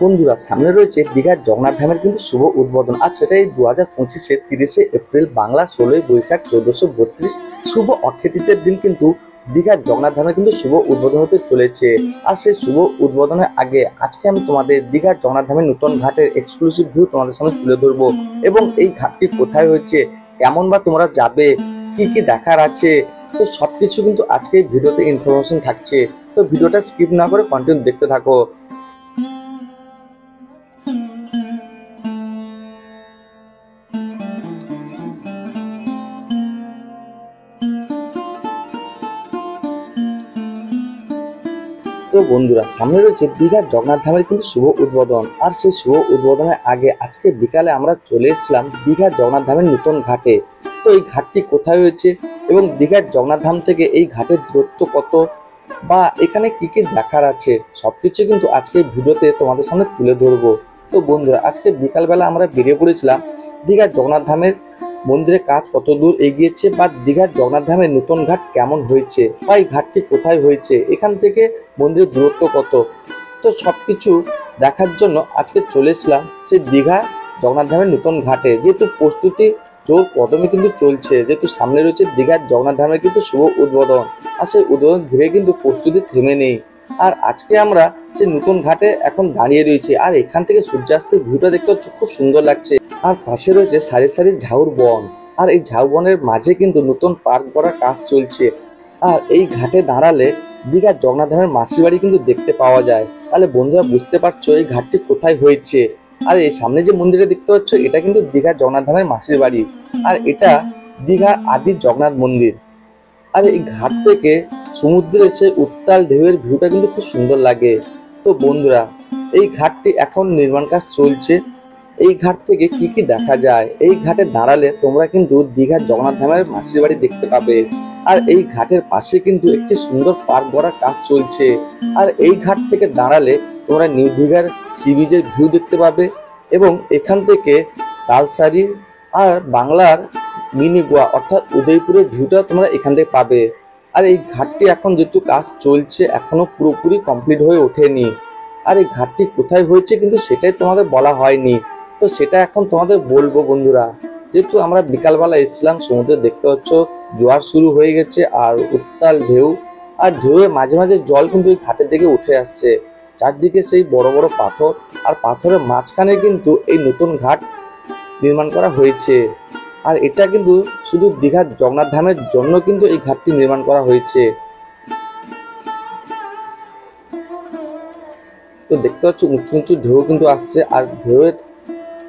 বন্ধুরা, সামনে রয়েছে দীঘার জগন্নাথ ধামের কিন্তু শুভ উদ্বোধন, আর সেটাই 2025-এর 30শে এপ্রিল বাংলা 16ই বৈশাখ 1432 শুভ অক্ষয় তৃতীয়ার দিন কিন্তু দীঘার জগন্নাথ ধামের কিন্তু শুভ উদ্বোধন হতে চলেছে। আর সেই শুভ উদ্বোধনের আগে আজকে আমি তোমাদের দীঘার জগন্নাথ ধামের নতুন ঘাটের এক্সক্লুসিভ ভিউ তোমাদের সামনে তুলে ধরবো, এবং এই ঘাটটি কোথায় হয়েছে, কেমন বা তোমরা যাবে, কি কি দেখার আছে, তো সবকিছু কিন্তু আজকে এই ভিডিওতে ইনফরমেশন থাকছে। তো ভিডিওটা স্কিপ না করে কন্টিনিউ দেখতে থাকো। তো বন্ধুরা, সামনে রয়েছে দীঘার জগন্নাথ ধামের কিন্তু শুভ উদ্বোধন, আর সেই শুভ উদ্বোধনের আগে আজকে বিকালে আমরা চলে এসেছিলাম দীঘার জগন্নাথ ধামের নতুন ঘাটে। তো এই ঘাটটি কোথায় হয়েছে এবং দীঘার জগন্নাথ ধাম থেকে এই ঘাটের দূরত্ব কত, বা এখানে কি কি দেখার আছে, সবকিছু কিন্তু আজকে ভিডিওতে তোমাদের সামনে তুলে ধরবো। তো বন্ধুরা, আজকে বিকালবেলা আমরা বেরিয়ে পড়েছিলাম দীঘার জগন্নাথ ধামের মন্দিরের কাজ কত দূর এগিয়েছে, বা দীঘার জগন্নাথ ধামের নতুন ঘাট কেমন হয়েছে, বা এই ঘাটটি কোথায় হয়েছে, এখান থেকে মন্দিরের দূরত্ব কত, তো সবকিছু দেখার জন্য আজকে চলে এসলাম সেই দীঘা জগন্নাথ ধামের নতুন ঘাটে। যেহেতু প্রস্তুতি জোর কদমে কিন্তু চলছে, যেহেতু সামনে রয়েছে দীঘার জগন্নাথ ধামের কিন্তু শুভ উদ্বোধন, আর সেই উদ্বোধন ঘিরে কিন্তু প্রস্তুতি থেমে নেই। আর আজকে আমরা সেই নতুন ঘাটে এখন দাঁড়িয়ে রয়েছি, আর এখান থেকে সূর্যাস্তের ভিউটা দেখতে হচ্ছে খুব সুন্দর লাগছে। আর পাশে রয়েছে সারি সারি ঝাউর বন, আর এই ঝাউ বনের মাঝে কিন্তু নতুন পার্ক করার কাজ চলছে। আর এই ঘাটে দাঁড়ালে দীঘার জগন্নাথ ধামের মাসির বাড়ি কিন্তু দেখতে পাওয়া যায়। তাহলে বন্ধুরা বুঝতে পারছো এই ঘাটটি কোথায় হয়েছে। আর এই সামনে যে মন্দিরে দেখতে পাচ্ছ, এটা কিন্তু দীঘার জগন্নাথ ধামের মাসির বাড়ি, আর এটা দীঘার আদি জগন্নাথ মন্দির। আর এই ঘাট থেকে সমুদ্রের সেই উত্তাল ঢেউয়ের ভিউটা কিন্তু খুব সুন্দর লাগে। তো বন্ধুরা, এই ঘাটটি এখন নির্মাণ কাজ চলছে। এই ঘাট থেকে কি কি দেখা যায়, এই ঘাটে দাঁড়ালে তোমরা কিন্তু দীঘার জগন্নাথ ধামের মাসির বাড়ি দেখতে পাবে। আর এই ঘাটের পাশে কিন্তু একটি সুন্দর পার্ক গড়ার কাজ চলছে। আর এই ঘাট থেকে দাঁড়ালে তোমরা নিউ দীঘার সি বিচের ভিউ দেখতে পাবে, এবং এখান থেকে তালসারি আর বাংলার মিনি গোয়া অর্থাৎ উদয়পুরের ভিউটা তোমরা এখান থেকে পাবে। আর এই ঘাটটি এখন যেহেতু কাজ চলছে, এখনো পুরোপুরি কমপ্লিট হয়ে ওঠেনি। আর এই ঘাটটি কোথায় হয়েছে কিন্তু সেটাই তোমাদের বলা হয়নি, তো সেটা এখন তোমাদের বলবো বন্ধুরা। যেহেতু আমরা বিকালবেলা এসেছিলাম, সমুদ্রে দেখতে পাচ্ছ জোয়ার শুরু হয়ে গেছে, আর উত্তাল ঢেউ, আর ঢেউয়ে মাঝে মাঝে জল কিন্তু এই ঘাটের দিকে উঠে আসছে। চারদিকে সেই বড় বড় পাথর, আর পাথরের মাঝখানে কিন্তু এই নতুন ঘাট নির্মাণ করা হয়েছে। আর এটা কিন্তু শুধু দীঘার জগন্নাথ ধামের জন্য কিন্তু এই ঘাটটি নির্মাণ করা হয়েছে। তো দেখতে পাচ্ছ উঁচু উঁচু ঢেউ কিন্তু আসছে, আর ঢেউয়ের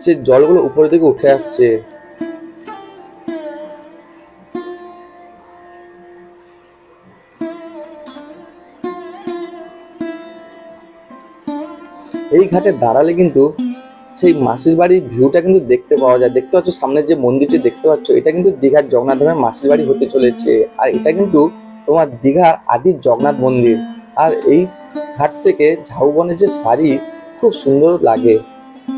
সে জলগুলো উপরের দিকে উঠে আসছে। এই ঘাটে দাঁড়ালে কিন্তু সেই মাসির বাড়ির ভিউটা কিন্তু দেখতে পাওয়া যায়। দেখতে পাচ্ছ সামনে যে মন্দিরটি দেখতে পাচ্ছ, এটা কিন্তু দীঘার জগন্নাথ ধামের মাসির বাড়ি হতে চলেছে। আর এটা কিন্তু তোমার দীঘার আদি জগন্নাথ মন্দির। আর এই ঘাট থেকে ঝাউবনের যে শাড়ি খুব সুন্দর লাগে,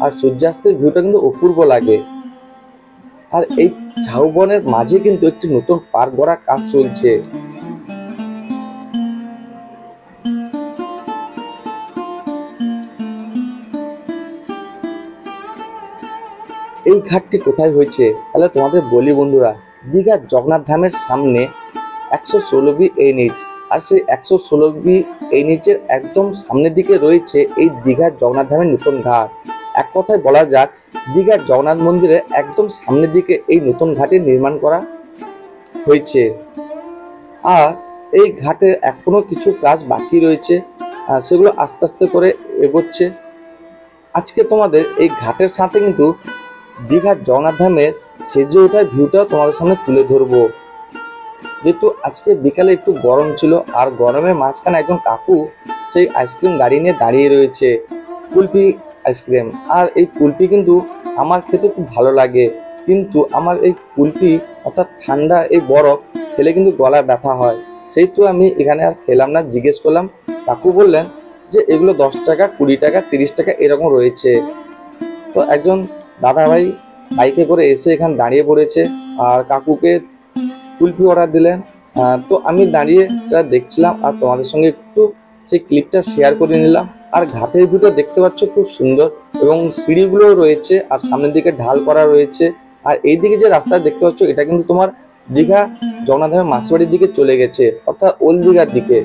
আর সূর্যাস্তের ভিউটা কিন্তু অপূর্ব লাগে। আর এই ঝাউবনের মাঝে কিন্তু একটি নতুন পার্ক গড়ার কাজ চলছে। এই ঘাটটি কোথায় হয়েছে তাহলে তোমাদের বলি বন্ধুরা, দীঘার জগন্নাথ ধামের সামনে 116B NH, আর সেই 116B NH এর একদম সামনের দিকে রয়েছে এই দীঘার জগন্নাথ ধামের নতুন ঘাট। এক কথায় বলা যাক, দীঘার জগন্নাথ মন্দিরের একদম সামনের দিকে এই নতুন ঘাটটি নির্মাণ করা হয়েছে। আর এই ঘাটের এখনো কিছু কাজ বাকি রয়েছে, সেগুলো আস্তে আস্তে করে এগোচ্ছে। আজকে তোমাদের এই ঘাটের সাথে কিন্তু দীঘার জগন্নাথ ধামের সেজে ওঠার ভিউটাও তোমাদের সামনে তুলে ধরবো। যেহেতু আজকে বিকালে একটু গরম ছিল, আর গরমের মাঝখানে একজন কাকু সেই আইসক্রিম গাড়ি নিয়ে দাঁড়িয়ে রয়েছে, কুলফি আইসক্রিম। আর এই কুলফি কিন্তু আমার খেতে খুব ভালো লাগে, কিন্তু আমার এই কুলফি অর্থাৎ ঠান্ডা এই বরফ খেলে কিন্তু গলা ব্যথা হয়, সেই তো আমি এখানে আর খেলাম না। জিজ্ঞেস করলাম, কাকু বললেন যে এগুলো 10 টাকা, 20 টাকা, 30 টাকা এরকম রয়েছে। তো একজন দাদা ভাই বাইকে করে এসে এখানে দাঁড়িয়ে পড়েছে, আর কাকুকে কুলফি অর্ডার দিলেন। তো আমি দাঁড়িয়ে সেটা দেখছিলাম, আর তোমাদের সঙ্গে একটু সেই ক্লিপটা শেয়ার করে নিলাম। আর ঘাটের ভিউটা দেখতে পাচ্ছ খুব সুন্দর, এবং সিঁড়িগুলো রয়েছে আর সামনের দিকে ঢাল করা রয়েছে। আর এইদিকে যে রাস্তা দেখতে পাচ্ছ এটা কিন্তু তোমার দীঘা জগন্নাথ ধামের মাসিবাড়ির দিকে চলে গেছে, অর্থাৎ ওল্ড দীঘার দিকে।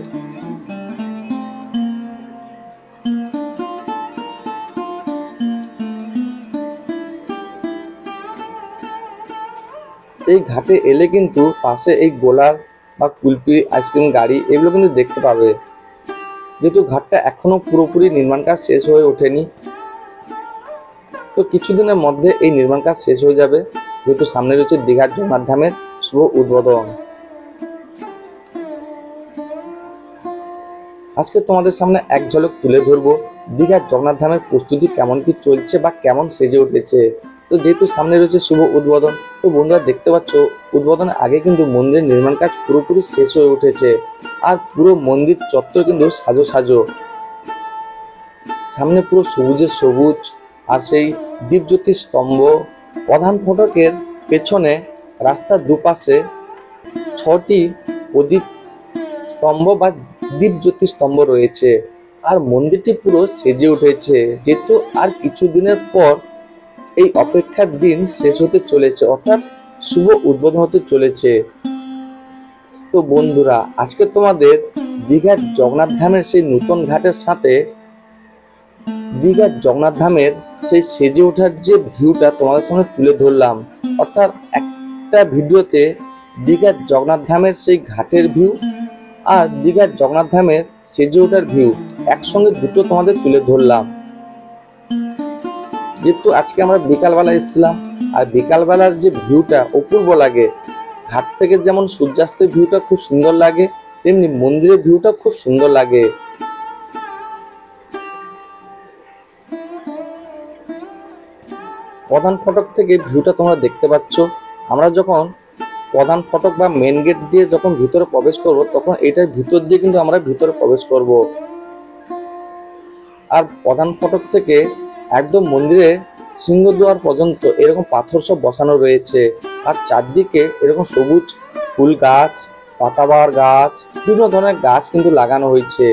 এই ঘাটে এলে কিন্তু পাশে এই গোলার বা কুলপি আইসক্রিম গাড়ি এগুলো কিন্তু দেখতে পাবে, যেহেতু ঘাটটা এখনো পুরোপুরি নির্মাণ কাজ শেষ হয়ে ওঠেনি। তো কিছুদিনের মধ্যে এই নির্মাণ কাজ শেষ হয়ে যাবে, যেহেতু সামনে রয়েছে দীঘার জগন্নাথ ধামের শুভ উদ্বোধন। আজকে তোমাদের সামনে এক ঝলক তুলে ধরবো দীঘার জগন্নাথ ধামের প্রস্তুতি কেমন কি চলছে বা কেমন সেজে উঠেছে। তো যেহেতু সামনে রয়েছে শুভ উদ্বোধন, তো বন্ধুরা দেখতে পাচ্ছ উদ্বোধনের আগে কিন্তু মন্দিরের নির্মাণ কাজ পুরোপুরি শেষ হয়ে উঠেছে, আর পুরো মন্দির চত্বর কিন্তু সাজো সাজো। সামনে পুরো সবুজের সবুজ, আর সেই দীপজ্যোতির স্তম্ভ। প্রধান ফটকের পেছনে রাস্তার দুপাশে 6টি প্রদীপ স্তম্ভ বা দীপজ্যোতি স্তম্ভ রয়েছে, আর মন্দিরটি পুরো সেজে উঠেছে, যেহেতু আর কিছুদিনের পর এই অপেক্ষার দিন শেষ হতে চলেছে, অর্থাৎ শুভ উদ্বোধন হতে চলেছে। তো বন্ধুরা আজকে তোমাদের দীঘার জগন্নাথ ধামের সেই নতুন ঘাটের সাথে দীঘার জগন্নাথ ধামের সেই সেজে ওঠার যে ভিউটা তোমাদের সামনে তুলে ধরলাম, অর্থাৎ একটা ভিডিওতে দীঘার জগন্নাথ ধামের সেই ঘাটের ভিউ আর দীঘার জগন্নাথ ধামের সেজে ওঠার ভিউ একসঙ্গে দুটো তোমাদের তুলে ধরলাম। যেহেতু আজকে আমরা বিকালবেলা এসেছিলাম, আর বিকালবেলার যে ভিউটা অপূর্ব লাগে, ঘাট থেকে যেমন সূর্যাস্তের ভিউটা খুব সুন্দর লাগে, তেমনি মন্দিরের ভিউটা খুব সুন্দর লাগে। প্রধান ফটক থেকে ভিউটা তোমরা দেখতে পাচ্ছ। আমরা যখন প্রধান ফটক বা মেন গেট দিয়ে যখন ভিতরে প্রবেশ করব, তখন এটার ভিতর দিয়ে কিন্তু আমরা ভিতরে প্রবেশ করব। আর প্রধান ফটক থেকে একদম মন্দিরে সিংহদ্বার পর্যন্ত এরকম পাথর সব বসানো রয়েছে, আর চারদিকে এরকম সবুজ ফুল গাছ, পাতাবাহার গাছ, বিভিন্ন ধরনের গাছ কিন্তু লাগানো হয়েছে।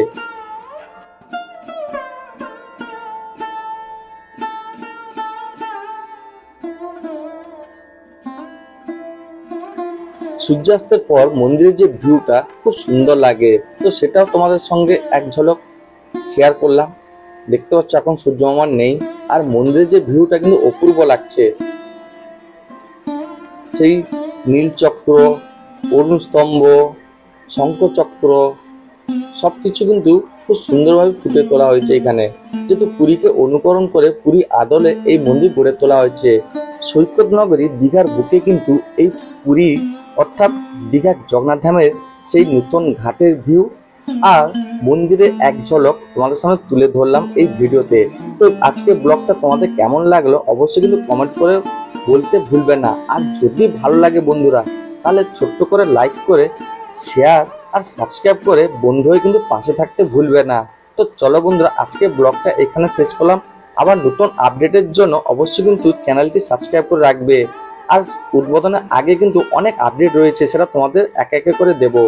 সূর্যাস্তের পর মন্দিরের যে ভিউটা খুব সুন্দর লাগে, তো সেটাও তোমাদের সঙ্গে এক ঝলক শেয়ার করলাম। দেখতে পাচ্ছ এখন সূর্য মামা নেই, আর মন্দিরের যে ভিউটা কিন্তু অপূর্ব লাগছে। সেই নীলচক্র, অরুণ স্তম্ভ, শঙ্খচক্র সবকিছু কিন্তু খুব সুন্দরভাবে ফুটে তোলা হয়েছে এখানে, যেহেতু পুরীকে অনুকরণ করে পুরী আদলে এই মন্দির গড়ে তোলা হয়েছে। সৈকত নগরী দীঘার বুকে কিন্তু এই পুরী অর্থাৎ দীঘার জগন্নাথ ধামের সেই নতুন ঘাটের ভিউ আর মন্দিরে এক ঝলক তোমাদের সামনে তুলে ধরলাম এই ভিডিওতে। তো আজকে ব্লগটা তোমাদের কেমন লাগলো অবশ্যই কিন্তু কমেন্ট করে বলতে ভুলবে না। আর যদি ভালো লাগে বন্ধুরা, তাহলে ছোট্ট করে লাইক করে শেয়ার আর সাবস্ক্রাইব করে বন্ধু হয়ে কিন্তু পাশে থাকতে ভুলবে না। তো চলো বন্ধুরা আজকে ব্লগটা এখানে শেষ করলাম। আবার নতুন আপডেটের জন্য অবশ্যই কিন্তু চ্যানেলটি সাবস্ক্রাইব করে রাখবে। আর উদ্বোধনের আগে কিন্তু অনেক আপডেট রয়েছে, সেটা তোমাদের একে একে করে দেবো।